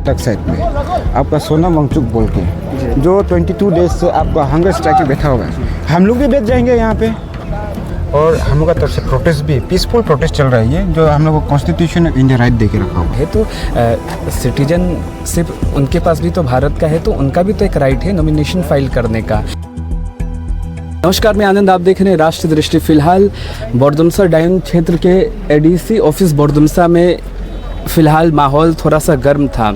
फाटक साइड में आपका सोना मंगचुक बोल के, जो 22 डेज से आपका हंगर स्ट्राइक में बैठा हुआ है। हम लोग भी बैठ जाएंगे यहाँ पे, और हम लोग का तरफ से प्रोटेस्ट भी पीसफुल प्रोटेस्ट चल रहा है ये, जो हम लोग को constitution of India right they के रखा हुआ है। तो सिटीजनशिप उनके पास भी तो भारत का है, तो उनका भी तो एक राइट है नॉमिनेशन फाइल करने का। नमस्कार, मैं आनंद, आप देख रहे हैं राष्ट्र दृष्टि। फिलहाल बोरदुमसा डायन क्षेत्र के एडीसी ऑफिस बोरदुमसा में फ़िलहाल माहौल थोड़ा सा गर्म था।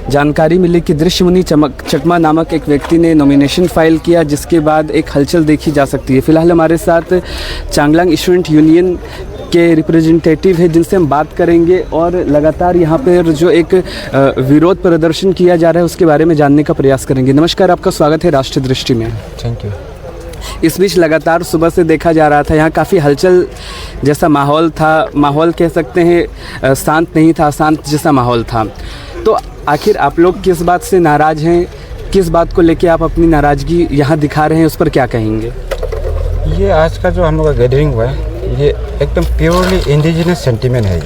जानकारी मिली कि दृश्यमुनि चकमा नामक एक व्यक्ति ने नॉमिनेशन फाइल किया, जिसके बाद एक हलचल देखी जा सकती है। फ़िलहाल हमारे साथ चांगलांग स्टूडेंट यूनियन के रिप्रेजेंटेटिव है, जिनसे हम बात करेंगे और लगातार यहाँ पर जो एक विरोध प्रदर्शन किया जा रहा है उसके बारे में जानने का प्रयास करेंगे। नमस्कार, आपका स्वागत है राष्ट्र दृष्टि में। Thank you. इस बीच लगातार सुबह से देखा जा रहा था यहाँ काफ़ी हलचल जैसा माहौल था, माहौल कह सकते हैं शांत नहीं था, शांत जैसा माहौल था। तो आखिर आप लोग किस बात से नाराज़ हैं, किस बात को लेके आप अपनी नाराज़गी यहाँ दिखा रहे हैं, उस पर क्या कहेंगे? ये आज का जो हम लोग का गैदरिंग हुआ है, ये एकदम प्योरली इंडिजिनस सेंटीमेंट है।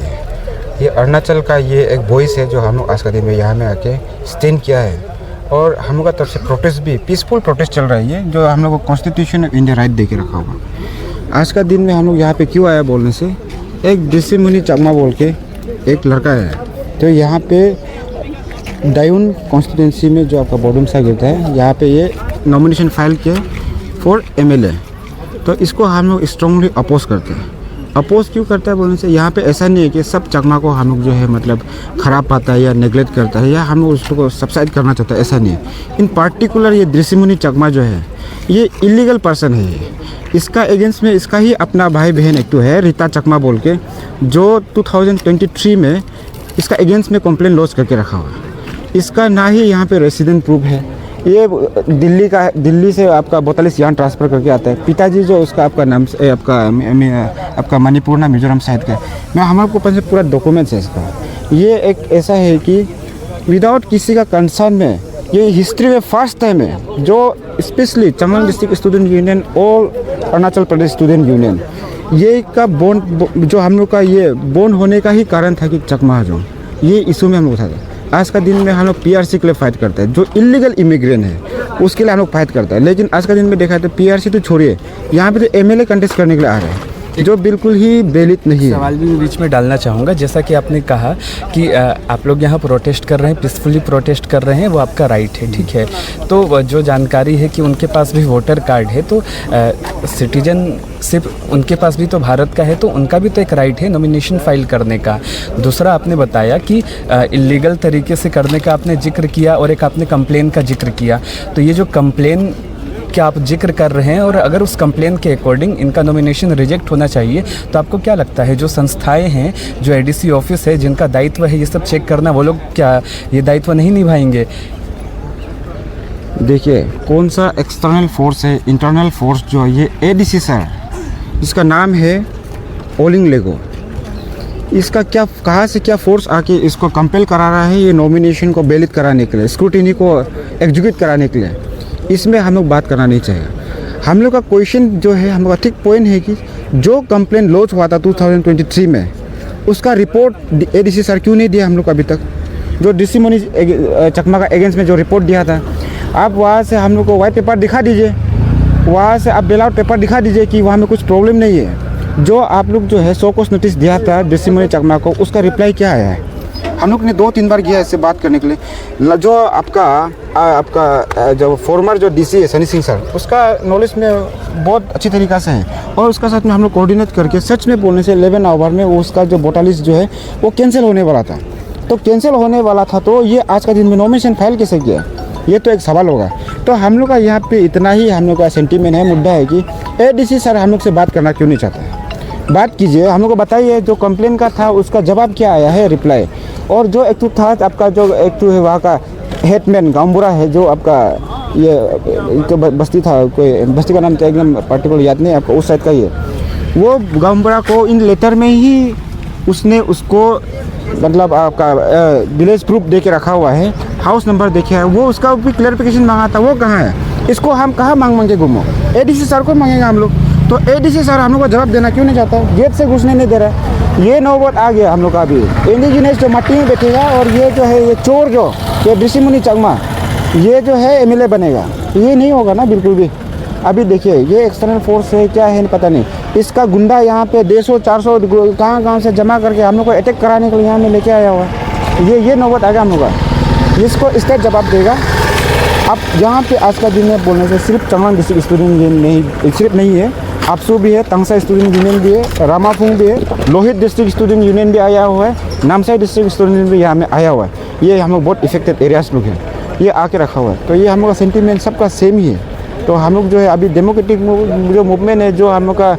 ये अरुणाचल का ये एक वॉइस है जो हम लोग आज का दिन में यहाँ में आके स्टैंड किया है, और हम लोग का तरफ से प्रोटेस्ट भी पीसफुल प्रोटेस्ट चल रहा है ये, जो हम लोग को constitution of India right they के रखा हुआ। आज का दिन में हम लोग यहाँ पे क्यों आया बोलने से, एक दृश्यमुनि चकमा बोल के एक लड़का है, तो यहाँ पे डायून कॉन्स्टिट्यूंसी में जो आपका बोरदुमसा गिरता है, यहाँ पे ये नॉमिनेशन फाइल किया फॉर MLA। तो इसको हम लोग स्ट्रांगली अपोज करते हैं। अपोज क्यों करता है बोलने से, यहाँ पे ऐसा नहीं है कि सब चकमा को हम लोग जो है मतलब ख़राब पाता है या नेगलेक्ट करता है, या हम लोग उसको सबसाइड करना चाहता है, ऐसा नहीं है। इन पार्टिकुलर ये दृश्यमुनि चकमा जो है, ये इलीगल पर्सन है। ये इसका एगेंस्ट में इसका ही अपना भाई बहन एक तो है रीता चकमा बोल के, जो 2023 में इसका एगेंस्ट में कंप्लेन लॉन्च करके रखा हुआ है। इसका ना ही यहाँ पे रेसिडेंट प्रूफ है, ये दिल्ली से आपका 42 यहाँ ट्रांसफ़र करके आता है। पिताजी जो उसका आपका नाम से आपका मणिपुर ना मिजोरम साइड का, मैं हमारे को पास पूरा डॉक्यूमेंट्स है इसका। ये एक ऐसा है कि विदाउट किसी का कंसर्न में, ये हिस्ट्री में फर्स्ट टाइम है जो specially Changlang district student union और अरुणाचल प्रदेश स्टूडेंट यूनियन, ये का बोन जो हम लोग का ये बोन होने का ही कारण था कि चकमा जो ये इशू में हम लोग उठा था। आज का दिन में हम लोग PRC के लिए फाइट करते हैं, जो इलीगल इमिग्रेंट है उसके लिए हम लोग फाइट करते हैं। लेकिन आज का दिन में देखा है तो PRC तो छोड़िए, यहाँ पे तो MLA कंटेस्ट करने के लिए आ रहे हैं, जो बिल्कुल ही बेलित नहीं है। सवाल भी बीच में डालना चाहूँगा, जैसा कि आपने कहा कि आप लोग यहाँ प्रोटेस्ट कर रहे हैं, पीसफुली प्रोटेस्ट कर रहे हैं, वो आपका राइट है, ठीक है। तो जो जानकारी है कि उनके पास भी वोटर कार्ड है, तो सिटीजनशिप उनके पास भी तो भारत का है, तो उनका भी तो एक राइट है नॉमिनेशन फाइल करने का। दूसरा, आपने बताया कि इलीगल तरीके से करने का आपने जिक्र किया, और एक आपने कंप्लेन का जिक्र किया। तो ये जो कंप्लेन क्या आप जिक्र कर रहे हैं, और अगर उस कंप्लेन के अकॉर्डिंग इनका नॉमिनेशन रिजेक्ट होना चाहिए, तो आपको क्या लगता है जो संस्थाएं हैं, जो एडीसी ऑफिस है, जिनका दायित्व है ये सब चेक करना, वो लोग क्या ये दायित्व नहीं निभाएंगे? देखिए, कौन सा एक्सटर्नल फोर्स है, इंटरनल फोर्स जो है, ये एडीसी सर, इसका नाम है ओलिंग लेगो। इसका क्या, कहाँ से क्या फोर्स आके इसको कंपेल करा रहा है ये नॉमिनेशन को बेलित कराने के लिए, स्क्रूटिनी को एग्जीक्यूट कराने के लिए, इसमें हम लोग बात करना नहीं चाहिए। हम लोग का क्वेश्चन जो है, हम लोग का ठीक पॉइंट है कि जो कंप्लेन लॉन्च हुआ था 2023 में, उसका रिपोर्ट एडीसी सर क्यों नहीं दिया हम लोग अभी तक? जो दृश्यमुनि चकमा का एगेंस्ट में जो रिपोर्ट दिया था, आप वहाँ से हम लोग को वाइट पेपर दिखा दीजिए, वहाँ से आप बेल आउट पेपर दिखा दीजिए कि वहाँ में कुछ प्रॉब्लम नहीं है। जो आप लोग जो है 100 कोस नोटिस दिया था दृश्यमुनि चकमा को, उसका रिप्लाई क्या आया है? हम लोग ने 2-3 बार गया इससे बात करने के लिए। जो आपका जो फॉर्मर जो DC है सनी सिंह सर, उसका नॉलेज में बहुत अच्छी तरीक़ा से है, और उसका साथ में हम लोग कोऑर्डिनेट करके सच में बोलने से 11 आवर में उसका जो 42 जो है वो कैंसिल होने वाला था। तो कैंसिल होने वाला था, तो ये आज का दिन में नॉमिनेशन फाइल कैसे किया, ये तो एक सवाल होगा। तो हम लोग का यहाँ पे इतना ही हम लोग का सेंटीमेंट है, मुद्दा है कि एडीसी सर हम लोग से बात करना क्यों नहीं चाहता है? बात कीजिए, हम लोग को बताइए जो कंप्लेन का था उसका जवाब क्या आया है, रिप्लाई। और जो एक तो था आपका जो एक तो है वहाँ का हेडमैन गांवबुरा है, जो आपका ये तो बस्ती था, कोई बस्ती का नाम तो एकदम पार्टिकुलर याद नहीं आपको, उस साइड का ही है। वो गांवबुरा को इन लेटर में ही उसने उसको मतलब आपका विलेज प्रूफ दे के रखा हुआ है, हाउस नंबर देखा है, वो उसका भी क्लैरिफिकेशन मांगा था, वो कहाँ है? इसको हम कहाँ मांग के घूमो? एडीसी सर को मांगेंगे हम लोग। तो एडीसी सर हम लोग को जवाब देना क्यों नहीं चाहता? गेट से घुसने नहीं दे रहा है। ये नौबत आ गया हम लोग का अभी। इंडिजिनस जो मट्टी में बैठेगा और ये जो है ये चोर जो ये ऋषि मुनि चकमा ये जो है एमएलए बनेगा, ये नहीं होगा ना बिल्कुल भी। अभी देखिए ये एक्सटर्नल फोर्स है क्या है पता नहीं, इसका गुंडा यहाँ पे 150-400 कहाँ से जमा करके हम लोग को अटैक कराने के लिए यहाँ में लेके आया हुआ है। ये नौबत आ गया हम लोग का, इसको स्टेट जवाब देगा। अब यहाँ पे आज का दिन में बोलने से सिर्फ चांगलांग डिस्ट्रिक्ट स्टूडेंट यूनियन नहीं सिर्फ नहीं है, आपसू भी है, तंगसा स्टूडेंट यूनियन भी है, रामाफुंग भी है, लोहित डिस्ट्रिक्ट स्टूडेंट यूनियन भी आया हुआ है, नामसाई डिस्ट्रिक्ट स्टूडेंट भी यहाँ में आया हुआ है। ये हम लोग बहुत इफेक्टेड एरियाज लोग हैं, ये आके रखा हुआ है। तो ये हम लोग का सेंटीमेंट सबका सेम ही है। तो हम लोग जो है अभी डेमोक्रेटिक जो मूवमेंट है, जो हम लोग का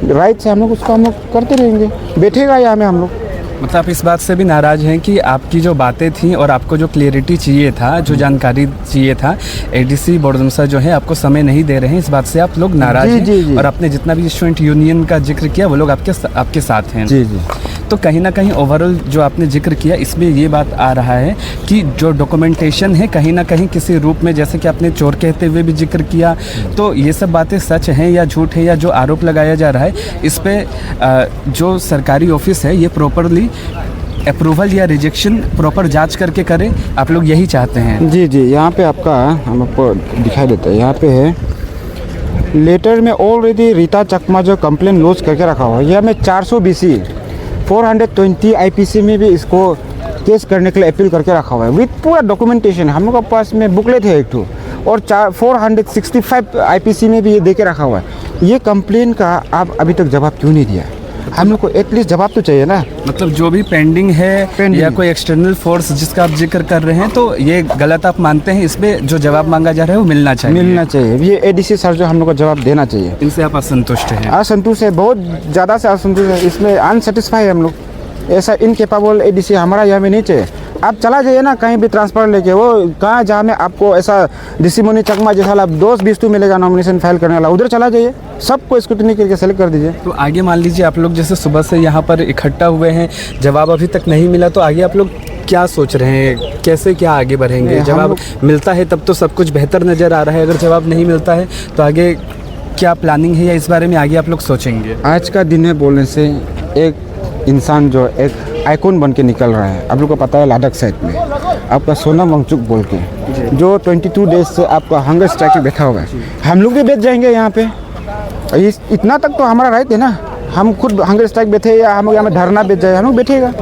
राइट्स है, हम लोग उसको हम लोग करते रहेंगे, बैठेगा यहाँ में हम लोग। मतलब आप इस बात से भी नाराज़ हैं कि आपकी जो बातें थी और आपको जो क्लियरिटी चाहिए था, जो जानकारी चाहिए था, एडीसी बोर्डुमसा जो है आपको समय नहीं दे रहे हैं, इस बात से आप लोग नाराज़ हैं। जी। और आपने जितना भी स्टूडेंट यूनियन का जिक्र किया वो लोग आपके साथ हैं। जी। तो कहीं ना कहीं ओवरऑल जो आपने जिक्र किया इसमें ये बात आ रहा है कि जो डॉक्यूमेंटेशन है कहीं ना कहीं किसी रूप में, जैसे कि आपने चोर कहते हुए भी जिक्र किया, तो ये सब बातें सच हैं या झूठ है, या जो आरोप लगाया जा रहा है इस पर जो सरकारी ऑफिस है ये प्रॉपरली अप्रूवल या रिजेक्शन प्रॉपर जांच करके करें, आप लोग यही चाहते हैं? जी। यहाँ पे आपका हम आपको दिखाई देता है, यहाँ पे है लेटर में ऑलरेडी रीता चकमा जो कंप्लेन लॉन्च करके रखा हुआ है। यह में 400 BC 420 IPC में भी इसको केस करने के लिए अपील करके रखा हुआ है विद पूरा डॉक्यूमेंटेशन। हम लोग के पास में बुकलेट है एक ठो, और 465 IPC में भी ये दे के रखा हुआ है। ये कंप्लेन का आप अभी तक जवाब क्यों नहीं दिया? हम लोग को एटलीस्ट जवाब तो चाहिए ना। मतलब जो भी पेंडिंग है या कोई एक्सटर्नल फोर्स जिसका आप जिक्र कर रहे हैं, तो ये गलत आप मानते हैं? इसमें जो जवाब मांगा जा रहा है वो मिलना चाहिए। ये एडीसी सर जो हम लोग को जवाब देना चाहिए। इनसे आप असंतुष्ट हैं? असंतुष्ट है, बहुत ज़्यादा से असंतुष्ट है, इसमें अनसेटिस्फाई है हम लोग। ऐसा इनकेपेबल एडीसी हमारा यहाँ में नहीं चाहिए। आप चला जाइए ना कहीं भी ट्रांसफर लेके, वो कहाँ जहाँ में आपको ऐसा ऋषि मुनि चकमा जैसा 2-20 मिलेगा नॉमिनेशन फाइल करने वाला, उधर चला जाइए, सबको स्क्रूटनी करके सेलेक्ट कर दीजिए। तो आगे मान लीजिए आप लोग जैसे सुबह से यहाँ पर इकट्ठा हुए हैं, जवाब अभी तक नहीं मिला, तो आगे आप लोग क्या सोच रहे हैं, कैसे क्या आगे बढ़ेंगे? जवाब मिलता है तब तो सब कुछ बेहतर नज़र आ रहा है, अगर जवाब नहीं मिलता है तो आगे क्या प्लानिंग है, या इस बारे में आगे आप लोग सोचेंगे? आज का दिन है बोलने से एक इंसान जो एक आइकॉन बन के निकल रहा है। आप लोग को पता है लद्दाख साइड में आपका सोनम वांगचुक बोल के जो 22 डेज से आपका हंगर स्ट्राइक में बैठा हुआ है, हम लोग भी बैठ जाएंगे यहाँ पे। इतना तक तो हमारा राइट है ना, हम खुद हंगर स्ट्राइक बैठे या हम यहाँ में धरना बैठ जाए, हम लोग बैठेगा।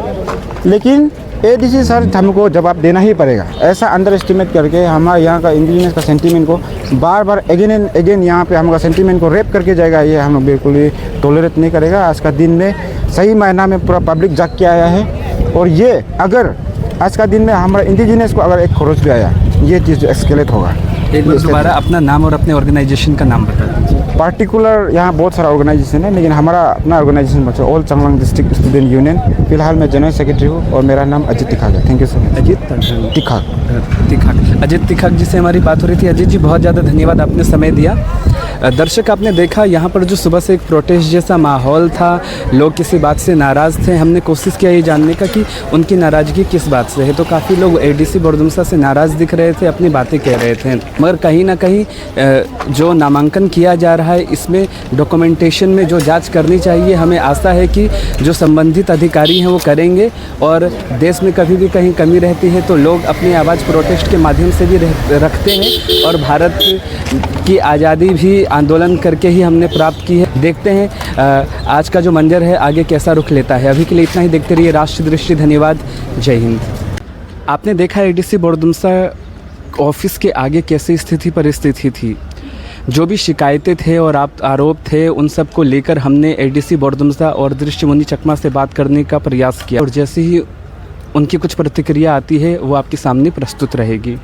लेकिन एडीसी सर हमको जवाब देना ही पड़ेगा। ऐसा अंडर एस्टिमेट करके हमारे यहाँ का इंडिजिनस का सेंटीमेंट को बार अगेन एंड अगेन यहाँ पे हमारा सेंटीमेंट को रेप करके जाएगा, ये हम लोग बिल्कुल भी टॉलरेट नहीं करेगा। आज का दिन में सही मायना में पूरा पब्लिक जाग के आया है, और ये अगर आज का दिन में हमारा इंडिजिनस को अगर एक खरोच भी आया, ये चीज़ जो एक्सकेलेट होगा। एक बार दोबारा अपना नाम और अपने ऑर्गेनाइजेशन का नाम बता दीजिए। पार्टिकुलर यहाँ बहुत सारा ऑर्गेनाइजेशन है, लेकिन हमारा अपना ऑर्गेनाइजेशन बचा all Changlang district student union. फिलहाल मैं जनरल सेक्रेटरी हूँ और मेरा नाम अजित तिखाक है। Thank you so much. Ajit Tikhak ji से हमारी बात हो रही थी। अजित जी बहुत ज़्यादा धन्यवाद, आपने समय दिया। दर्शक आपने देखा यहाँ पर जो सुबह से एक प्रोटेस्ट जैसा माहौल था, लोग किसी बात से नाराज़ थे। हमने कोशिश किया ये जानने का कि उनकी नाराज़गी किस बात से है, तो काफ़ी लोग एडीसी बोर्डुमसा से नाराज़ दिख रहे थे, अपनी बातें कह रहे थे। मगर कहीं ना कहीं जो नामांकन किया जा रहा है इसमें डॉक्यूमेंटेशन में जो जांच करनी चाहिए, हमें आशा है कि जो संबंधित अधिकारी हैं वो करेंगे। और देश में कभी भी कहीं कमी रहती है तो लोग अपनी आवाज़ प्रोटेस्ट के माध्यम से भी रखते हैं, और भारत की आज़ादी भी आंदोलन करके ही हमने प्राप्त की है। देखते हैं आज का जो मंजर है आगे कैसा रुख लेता है। अभी के लिए इतना ही, देखते रहिए राष्ट्रीय दृष्टि। धन्यवाद, जय हिंद। आपने देखा एडीसी बोर्डुमसा ऑफिस के आगे कैसी स्थिति परिस्थिति थी, जो भी शिकायतें थे और आरोप थे उन सब को लेकर हमने एडीसी बोर्डुमसा और ऋषि मुनि चकमा से बात करने का प्रयास किया, और जैसे ही उनकी कुछ प्रतिक्रिया आती है वो आपके सामने प्रस्तुत रहेगी।